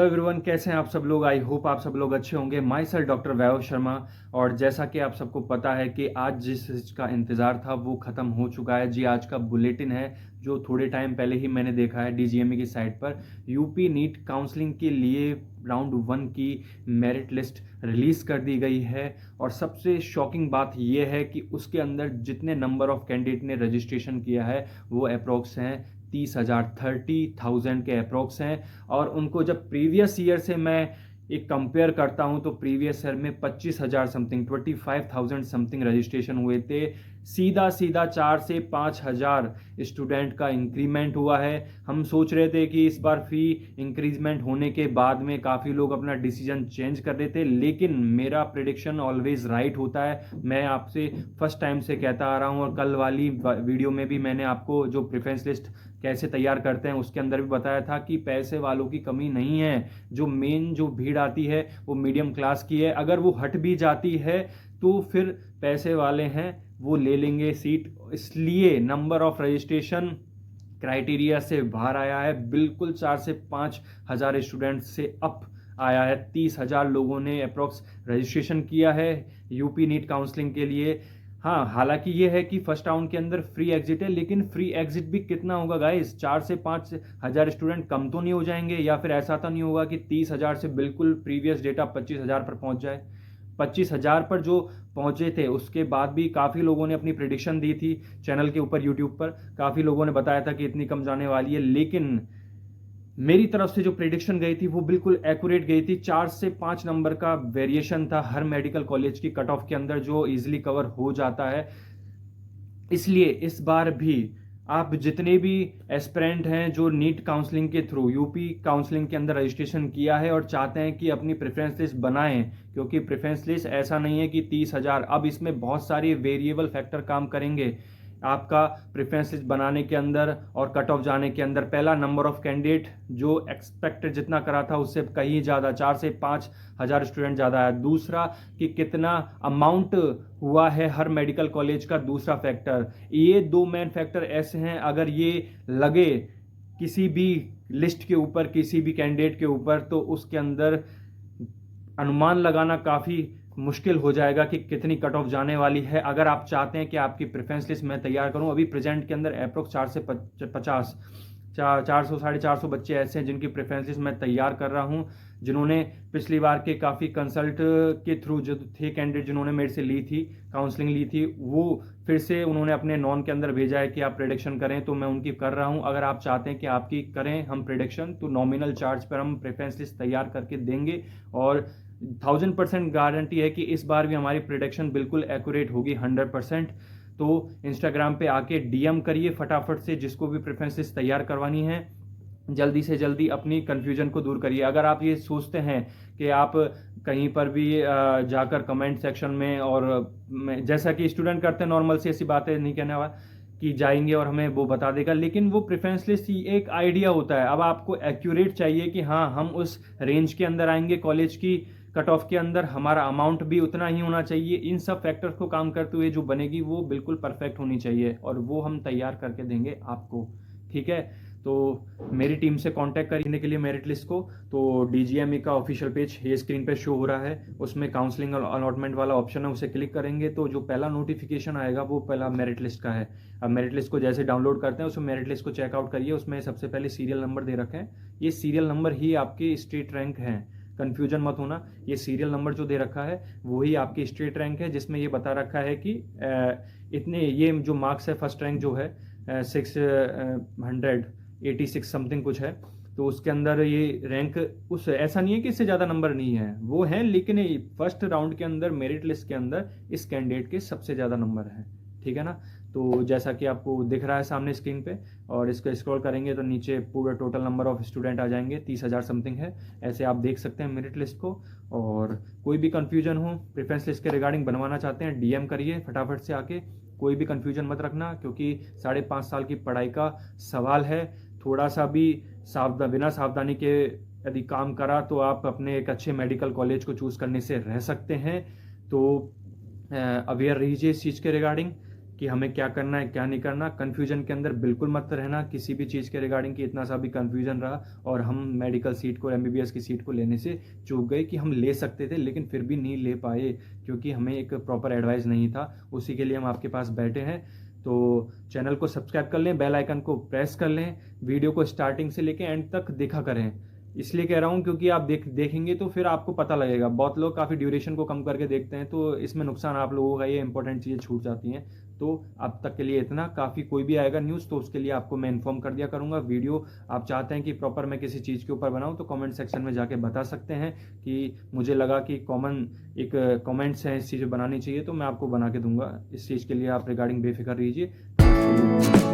Everyone, कैसे हैं आप सब लोग। आई होप आप सब लोग अच्छे होंगे। माई सेल्फ डॉक्टर वैभव शर्मा। और जैसा कि आप सबको पता है कि आज जिस चीज़ का इंतज़ार था वो ख़त्म हो चुका है जी। आज का बुलेटिन है जो थोड़े टाइम पहले ही मैंने देखा है डीजीएमई की साइट पर। यूपी नीट काउंसलिंग के लिए राउंड 1 की मेरिट लिस्ट रिलीज़ कर दी गई है। और सबसे शॉकिंग बात यह है कि उसके अंदर जितने नंबर ऑफ कैंडिडेट ने रजिस्ट्रेशन किया है वो अप्रोक्स हैं 30,000 के अप्रोक्स हैं। और उनको जब प्रीवियस ईयर से मैं एक कंपेयर करता हूं तो प्रीवियस ईयर में 25,000 समथिंग 25,000 समथिंग रजिस्ट्रेशन हुए थे। सीधा सीधा 4 से 5,000 स्टूडेंट का इंक्रीमेंट हुआ है। हम सोच रहे थे कि इस बार फी इंक्रीजमेंट होने के बाद में काफ़ी लोग अपना डिसीजन चेंज कर देते, लेकिन मेरा प्रिडिक्शन ऑलवेज राइट होता है। मैं आपसे फर्स्ट टाइम से कहता आ रहा हूँ और कल वाली वीडियो में भी मैंने आपको जो प्रेफरेंस लिस्ट कैसे तैयार करते हैं उसके अंदर भी बताया था कि पैसे वालों की कमी नहीं है। जो मेन जो भीड़ आती है वो मीडियम क्लास की है। अगर वो हट भी जाती है तो फिर पैसे वाले हैं वो ले लेंगे सीट। इसलिए नंबर ऑफ रजिस्ट्रेशन क्राइटेरिया से बाहर आया है। बिल्कुल 4 से 5,000 स्टूडेंट से अप आया है। 30,000 लोगों ने अप्रोक्स रजिस्ट्रेशन किया है यूपी नीट काउंसलिंग के लिए। हाँ, हालांकि ये है कि फर्स्ट राउंड के अंदर फ्री एग्जिट है, लेकिन फ्री एग्जिट भी कितना होगा गाइस? 4 से 5,000 स्टूडेंट कम तो नहीं हो जाएंगे? या फिर ऐसा तो नहीं होगा कि 30,000 से बिल्कुल प्रीवियस डेटा 25,000 पर पहुंच जाए? 25,000 पर जो पहुंचे थे उसके बाद भी काफ़ी लोगों ने अपनी प्रिडिक्शन दी थी चैनल के ऊपर, यूट्यूब पर काफ़ी लोगों ने बताया था कि इतनी कम जाने वाली है। लेकिन मेरी तरफ से जो प्रेडिक्शन गई थी वो बिल्कुल एक्यूरेट गई थी। 4 से 5 नंबर का वेरिएशन था हर मेडिकल कॉलेज की कट ऑफ के अंदर, जो इजीली कवर हो जाता है। इसलिए इस बार भी आप जितने भी एस्पिरेंट हैं जो नीट काउंसलिंग के थ्रू यूपी काउंसलिंग के अंदर रजिस्ट्रेशन किया है और चाहते हैं कि अपनी प्रेफरेंस लिस्ट बनाएं, क्योंकि प्रेफरेंस लिस्ट ऐसा नहीं है कि 30,000, अब इसमें बहुत सारी वेरिएबल फैक्टर काम करेंगे आपका प्रेफरेंस लिस्ट बनाने के अंदर और कट ऑफ जाने के अंदर। पहला, नंबर ऑफ कैंडिडेट जो एक्सपेक्टेड जितना करा था उससे कहीं ज़्यादा 4 से 5,000 स्टूडेंट ज़्यादा है। दूसरा कि कितना अमाउंट हुआ है हर मेडिकल कॉलेज का। दूसरा फैक्टर, ये दो मेन फैक्टर ऐसे हैं, अगर ये लगे किसी भी लिस्ट के ऊपर किसी भी कैंडिडेट के ऊपर तो उसके अंदर अनुमान लगाना काफ़ी मुश्किल हो जाएगा कि कितनी कट ऑफ जाने वाली है। अगर आप चाहते हैं कि आपकी प्रेफरेंस लिस्ट मैं तैयार करूं, अभी प्रेजेंट के अंदर अप्रोक्स 4 से 50 400 450 बच्चे ऐसे हैं जिनकी प्रेफरेंस लिस्ट मैं तैयार कर रहा हूं, जिन्होंने पिछली बार के काफ़ी कंसल्ट के थ्रू जो थे कैंडिडेट जिन्होंने मेरे से ली थी काउंसलिंग ली थी, वो फिर से उन्होंने अपने नॉन के अंदर भेजा है कि आप प्रेडिक्शन करें, तो मैं उनकी कर रहा हूं। अगर आप चाहते हैं कि आपकी करें हम प्रेडिक्शन, तो नॉमिनल चार्ज पर हम प्रेफरेंस लिस्ट तैयार करके देंगे। और 1000% गारंटी है कि इस बार भी हमारी प्रेडिक्शन बिल्कुल एक्यूरेट होगी 100%। तो इंस्टाग्राम पे आके डीएम करिए फटाफट से, जिसको भी प्रेफरेंस लिस्ट तैयार करवानी है जल्दी से जल्दी अपनी कन्फ्यूजन को दूर करिए। अगर आप ये सोचते हैं कि आप कहीं पर भी जाकर कमेंट सेक्शन में और जैसा कि स्टूडेंट करते हैं नॉर्मल सी ऐसी बातें नहीं कहने वाला कि जाएंगे और हमें वो बता देगा, लेकिन वो प्रेफरेंस लिस्ट एक आइडिया होता है। अब आपको एक्यूरेट चाहिए कि हाँ हम उस रेंज के अंदर आएंगे, कॉलेज की कट ऑफ के अंदर हमारा अमाउंट भी उतना ही होना चाहिए। इन सब फैक्टर्स को काम करते हुए जो बनेगी वो बिल्कुल परफेक्ट होनी चाहिए और वो हम तैयार करके देंगे आपको, ठीक है? तो मेरी टीम से कांटेक्ट करने के लिए मेरिट लिस्ट को, तो डीजीएमई का ऑफिशियल पेज ये स्क्रीन पे शो हो रहा है, उसमें काउंसलिंग और अलॉटमेंट वाला ऑप्शन है, उसे क्लिक करेंगे तो जो पहला नोटिफिकेशन आएगा वो पहला मेरिट लिस्ट का है। अब मेरिट लिस्ट को जैसे डाउनलोड करते हैं उसमें मेरिट लिस्ट को चेकआउट करिए, उसमें सबसे पहले सीरियल नंबर दे रखे हैं। ये सीरियल नंबर ही आपके स्टेट रैंक हैं, कंफ्यूजन मत होना। ये सीरियल नंबर जो दे रखा है वही आपकी स्टेट रैंक है, जिसमें ये बता रखा है कि इतने ये जो मार्क्स है फर्स्ट रैंक जो है 686 समथिंग कुछ है, तो उसके अंदर ये रैंक उस ऐसा नहीं है कि इससे ज़्यादा नंबर नहीं है, वो है, लेकिन फर्स्ट राउंड के अंदर मेरिट लिस्ट के अंदर इस कैंडिडेट के सबसे ज़्यादा नंबर है, ठीक है ना? तो जैसा कि आपको दिख रहा है सामने स्क्रीन पे, और इसको स्क्रॉल करेंगे तो नीचे पूरा टोटल नंबर ऑफ स्टूडेंट आ जाएंगे, 30,000 समथिंग है। ऐसे आप देख सकते हैं मेरिट लिस्ट को। और कोई भी कन्फ्यूजन हो प्रेफरेंस लिस्ट के रिगार्डिंग बनवाना चाहते हैं, डीएम करिए फटाफट से आके, कोई भी कन्फ्यूजन मत रखना, क्योंकि 5.5 साल की पढ़ाई का सवाल है। थोड़ा सा भी बिना सावधानी के यदि काम करा तो आप अपने एक अच्छे मेडिकल कॉलेज को चूज़ करने से रह सकते हैं। तो अवेयर रहिए इस चीज़ के रिगार्डिंग। कि हमें क्या करना है क्या नहीं करना। कन्फ्यूजन के अंदर बिल्कुल मत रहना किसी भी चीज़ के रिगार्डिंग कि इतना सा भी कन्फ्यूजन रहा और हम मेडिकल सीट को, एमबीबीएस की सीट को लेने से चूक गए कि हम ले सकते थे लेकिन फिर भी नहीं ले पाए क्योंकि हमें एक प्रॉपर एडवाइस नहीं था। उसी के लिए हम आपके पास बैठे हैं। तो चैनल को सब्सक्राइब कर लें, बेल आइकन को प्रेस कर लें, वीडियो को स्टार्टिंग से लेकर एंड तक देखा करें। इसलिए कह रहा हूँ क्योंकि आप देखेंगे तो फिर आपको पता लगेगा। बहुत लोग काफ़ी ड्यूरेशन को कम करके देखते हैं तो इसमें नुकसान आप लोगों का, ये इंपॉर्टेंट चीज़ें छूट जाती हैं। तो अब तक के लिए इतना काफ़ी। कोई भी आएगा न्यूज़ तो उसके लिए आपको मैं इन्फॉर्म कर दिया करूँगा। वीडियो आप चाहते हैं कि प्रॉपर मैं किसी चीज़ के ऊपर बनाऊँ तो कमेंट सेक्शन में जाके बता सकते हैं कि मुझे लगा कि कॉमन एक कमेंट्स हैं इस चीज़ बनानी चाहिए तो मैं आपको बना के दूंगा। इस चीज़ के लिए आप रिगार्डिंग बेफिक्र रहिए।